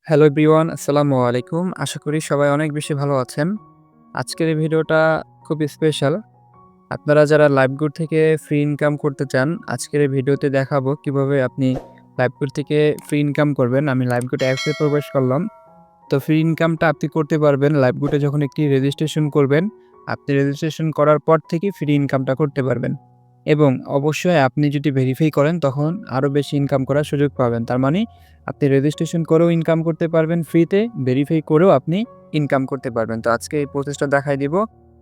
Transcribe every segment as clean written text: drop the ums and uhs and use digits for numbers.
Hello everyone, আসসালামু আলাইকুম। আশা করি সবাই অনেক বেশি ভালো আছেন। আজকের এই ভিডিওটা খুবই স্পেশাল। আপনারা যারা লাইভগুড থেকে ফ্রি ইনকাম করতে চান, আজকের এই ভিডিওতে দেখাবো কিভাবে আপনি লাইভগুড থেকে ফ্রি ইনকাম করবেন। আমি লাইভগুড অ্যাপসে প্রবেশ করলাম। তো ফ্রি ইনকামটা আপনি করতে পারবেন লাইভগুডে যখন একটি রেজিস্ট্রেশন করবেন। আপনি রেজিস্ট্রেশন করার পর থেকেই ফ্রি ইনকামটা করতে পারবেন। এবং অবশ্যই আপনি যদি ভেরিফাই করেন তখন আরও বেশি ইনকাম করার সুযোগ পাবেন। তার মানে আপনি রেজিস্ট্রেশন করেও ইনকাম করতে পারবেন ফ্রিতে, ভেরিফাই করেও আপনি ইনকাম করতে পারবেন। তো আজকে এই প্রসেসটা দেখাই দিব।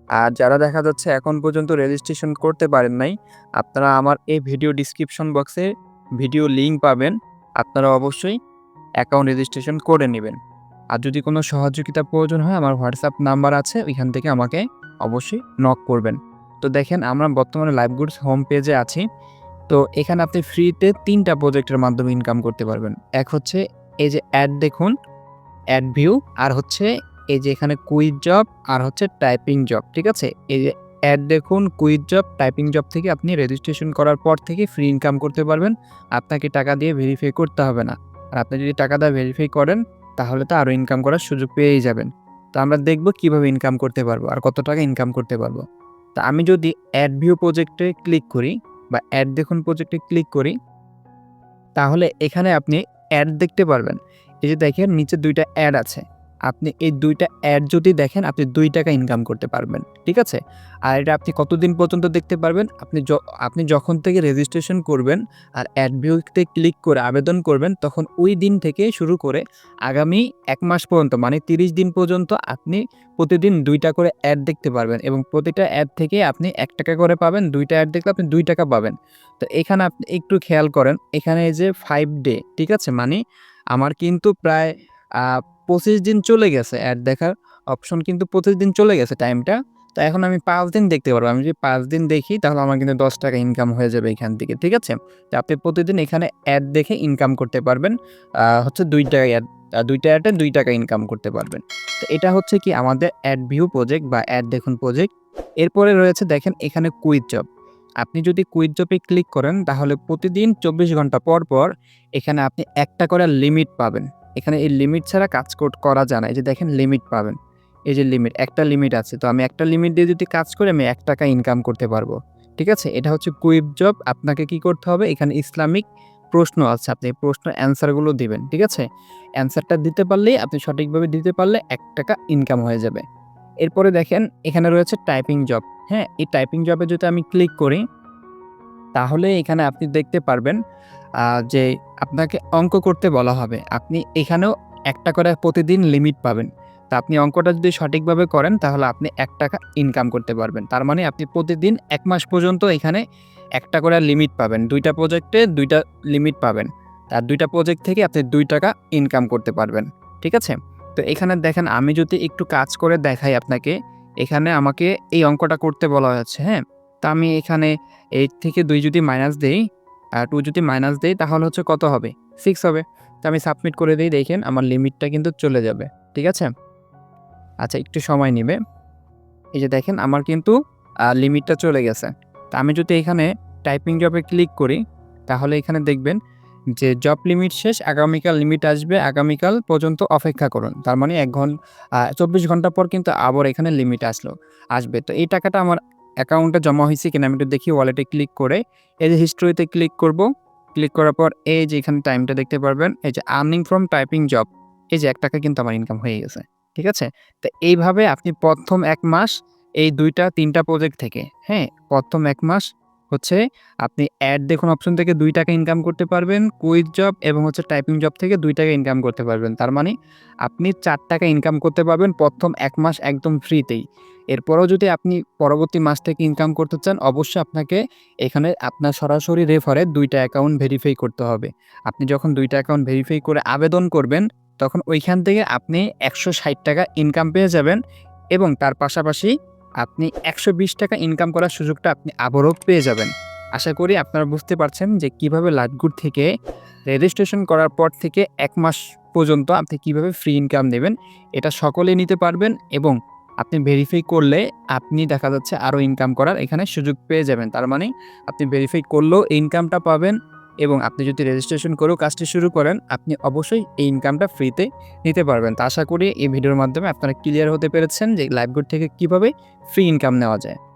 আর যারা দেখা যাচ্ছে এখন পর্যন্ত রেজিস্ট্রেশন করতে পারেন নাই, আপনারা আমার এই ভিডিও ডিসক্রিপশন বক্সে ভিডিও লিঙ্ক পাবেন। আপনারা অবশ্যই অ্যাকাউন্ট রেজিস্ট্রেশন করে নেবেন। আর যদি কোনো সহযোগিতা প্রয়োজন হয় আমার হোয়াটসঅ্যাপ নাম্বার আছে, ওইখান থেকে আমাকে অবশ্যই নক করবেন। তো দেখেন আমরা বর্তমানে লাইভগুডস হোম পেজে আছি। তো এখানে আপনি ফ্রিতে ৩টা প্রজেক্টের মাধ্যমে ইনকাম করতে পারবেন। এক হচ্ছে এই যে অ্যাড দেখুন, অ্যাড ভিউ, আর হচ্ছে এই যে এখানে কুইজ জব, আর হচ্ছে টাইপিং জব। ঠিক আছে? এই যে অ্যাড দেখুন, কুইজ জব, টাইপিং জব থেকে আপনি রেজিস্ট্রেশন করার পর থেকে ফ্রি ইনকাম করতে পারবেন। আপনাকে টাকা দিয়ে ভেরিফাই করতে হবে না। আর আপনি যদি টাকা দিয়ে ভেরিফাই করেন তাহলে তো আরও ইনকাম করার সুযোগ পেয়েই যাবেন। তো আমরা দেখব কিভাবে ইনকাম করতে পারবো আর কত টাকা ইনকাম করতে পারবো। তো আমি যদি অ্যাড ভিউ প্রজেক্টে ক্লিক করি বা অ্যাড দেখুন প্রজেক্টে ক্লিক করি, তাহলে এখানে আপনি অ্যাড দেখতে পারবেন। এই যে দেখেন নিচে ২ টা অ্যাড আছে। আপনি এই ২ টা অ্যাড যদি দেখেন আপনি ৳২ ইনকাম করতে পারবেন। ঠিক আছে? আর এটা আপনি কতদিন পর্যন্ত দেখতে পারবেন? আপনি যখন থেকে রেজিস্ট্রেশন করবেন আর অ্যাড ভিউতে ক্লিক করে আবেদন করবেন তখন ওই দিন থেকে শুরু করে আগামী ১ মাস পর্যন্ত মানে ৩০ দিন পর্যন্ত আপনি প্রতিদিন ২ টা করে অ্যাড দেখতে পারবেন এবং প্রতিটা অ্যাড থেকে আপনি ৳১ করে পাবেন। ২ টা অ্যাড দেখলে আপনি ৳২ পাবেন। তো এখানে আপনি একটু খেয়াল করেন, এখানে এই যে 5 ডে, ঠিক আছে? মানে আমার কিন্তু প্রায় আ ২৫ দিন চলে গেছে অ্যাড দেখার অপশন, কিন্তু ২৫ দিন চলে গেছে টাইমটা। তো এখন আমি 5 দিন দেখতে পারবো। আমি যদি 5 দিন দেখি তাহলে আমার কিন্তু ৳১০ ইনকাম হয়ে যাবে এখান থেকে। ঠিক আছে? তো আপনি প্রতিদিন এখানে অ্যাড দেখে ইনকাম করতে পারবেন। হচ্ছে ২ টা অ্যাড, ২ টা অ্যাডে ৳২ ইনকাম করতে পারবেন। তো এটা হচ্ছে কি আমাদের অ্যাড ভিউ প্রজেক্ট বা অ্যাড দেখুন প্রজেক্ট। এরপরে রয়েছে দেখেন এখানে কুইজ জব। আপনি যদি কুইজ জবে ক্লিক করেন তাহলে প্রতিদিন ২৪ ঘন্টা পর, পর এখানে আপনি একটা করে লিমিট পাবেন। এখানে এই লিমিট ছাড়া কাজ করা যায় না। এই যে দেখেন লিমিট পাবেন। এই যে লিমিট, একটা লিমিট আছে। তো আমি একটা লিমিট দিয়ে যদি কাজ করি আমি ৳১ ইনকাম করতে পারবো। ঠিক আছে? এটা হচ্ছে কুইজ জব। আপনাকে কি করতে হবে? এখানে ইসলামিক প্রশ্ন আছে। আপনি এই প্রশ্নের অ্যান্সার গুলো দিবেন। ঠিক আছে? অ্যান্সারটা দিতে পারলেই আপনি সঠিকভাবে দিতে পারলে ৳১ ইনকাম হয়ে যাবে। এরপরে দেখেন এখানে রয়েছে টাইপিং জব। হ্যাঁ? এই টাইপিং জবে যদি আমি ক্লিক করি তাহলে এখানে আপনি দেখতে পারবেন আ যে আপনাকে অঙ্ক করতে বলা হবে। আপনি এখানেও একটা করে প্রতিদিন লিমিট পাবেন। তো আপনি অঙ্কটা যদি সঠিকভাবে করেন তাহলে আপনি ৳১ ইনকাম করতে পারবেন। তার মানে আপনি প্রতিদিন ১ মাস পর্যন্ত এখানে একটা করে লিমিট পাবেন। ২ টা প্রজেক্টে ২ টা লিমিট পাবেন। আর ২ টা প্রজেক্ট থেকে আপনি ৳২ ইনকাম করতে পারবেন। ঠিক আছে? তো এখানে দেখেন আমি যদি একটু কাজ করে দেখাই আপনাকে, এখানে আমাকে এই অঙ্কটা করতে বলা হয়েছে, হ্যাঁ? তো আমি এখানে 8 থেকে 2 যদি মাইনাস দেই, 2 যদি মাইনাস দেই তাহলে হচ্ছে কত হবে? 6 হবে। তো আমি সাবমিট করে দেই, দেখেন আমার লিমিটটা কিন্তু চলে যাবে। ঠিক আছে? আচ্ছা একটু সময় নিবে। এই যে দেখেন আমার কিন্তু লিমিটটা চলে গেছে। তো আমি যদি এখানে টাইপিং জবে ক্লিক করি তাহলে এখানে দেখবেন যে জব লিমিট শেষ, আগামীকাল লিমিট আসবে, আগামীকাল পর্যন্ত অপেক্ষা করুন। তার মানে ২৪ ঘন্টা পর কিন্তু আবার এখানে লিমিট আসবে। তো এই টাকাটা আমার অ্যাকাউন্টে জমা হইছে কিনা আমি একটু দেখি ওয়ালেটে ক্লিক করে। এই যে হিস্টরিতে ক্লিক করব। ক্লিক করার পর এই যে এখানে টাইমটা দেখতে পারবেন। এই যে আর্নিং ফ্রম টাইপিং জব। এই যে ৳১ কিন্তু আমার ইনকাম হয়ে গেছে। ঠিক আছে? তো এইভাবে আপনি ১ম ১ মাস এই ২ টা ৩ টা প্রজেক্ট থেকে, হ্যাঁ? ১ম ১ মাস হচ্ছে আপনি অ্যাড দেখুন অপশন থেকে ৳২ ইনকাম করতে পারবেন। কুইজ জব এবং হচ্ছে টাইপিং জব থেকে ৳২ ইনকাম করতে পারবেন। তার মানে আপনি ৳৪ ইনকাম করতে পারবেন ১ম ১ মাস একদম ফ্রিতেই। এরপরেও যদি আপনি পরবর্তী মাস থেকে ইনকাম করতে চান অবশ্যই আপনাকে এখানে আপনার সরাসরি রেফারে ২ টা অ্যাকাউন্ট ভেরিফাই করতে হবে। আপনি যখন ২ টা অ্যাকাউন্ট ভেরিফাই করে আবেদন করবেন তখন ওইখান থেকে আপনি ৳১৬০ ইনকাম পেয়ে যাবেন এবং তার পাশাপাশি আপনি ৳১২০ ইনকাম করার সুযোগটা আপনি আবারও পেয়ে যাবেন। আশা করি আপনারা বুঝতে পারছেন যে কিভাবে লাইটগুড থেকে রেজিস্ট্রেশন করার পর থেকে ১ মাস পর্যন্ত আপনি কিভাবে ফ্রি ইনকাম নেবেন। এটা সকলেই নিতে পারবেন এবং আপনি ভেরিফাই করলে আপনি দেখা যাচ্ছে আরও ইনকাম করার এখানে সুযোগ পেয়ে যাবেন। তার মানে আপনি ভেরিফাই করলেও ইনকামটা পাবেন এবং আপনি যদি রেজিস্ট্রেশন করেও কাজটি শুরু করেন, আপনি অবশ্যই এই ইনকামটা ফ্রিতে নিতে পারবেন। তো আশা করি এই ভিডিওর মাধ্যমে আপনারা ক্লিয়ার হতে পেরেছেন যে লাইভগুড থেকে কীভাবে ফ্রি ইনকাম নেওয়া যায়।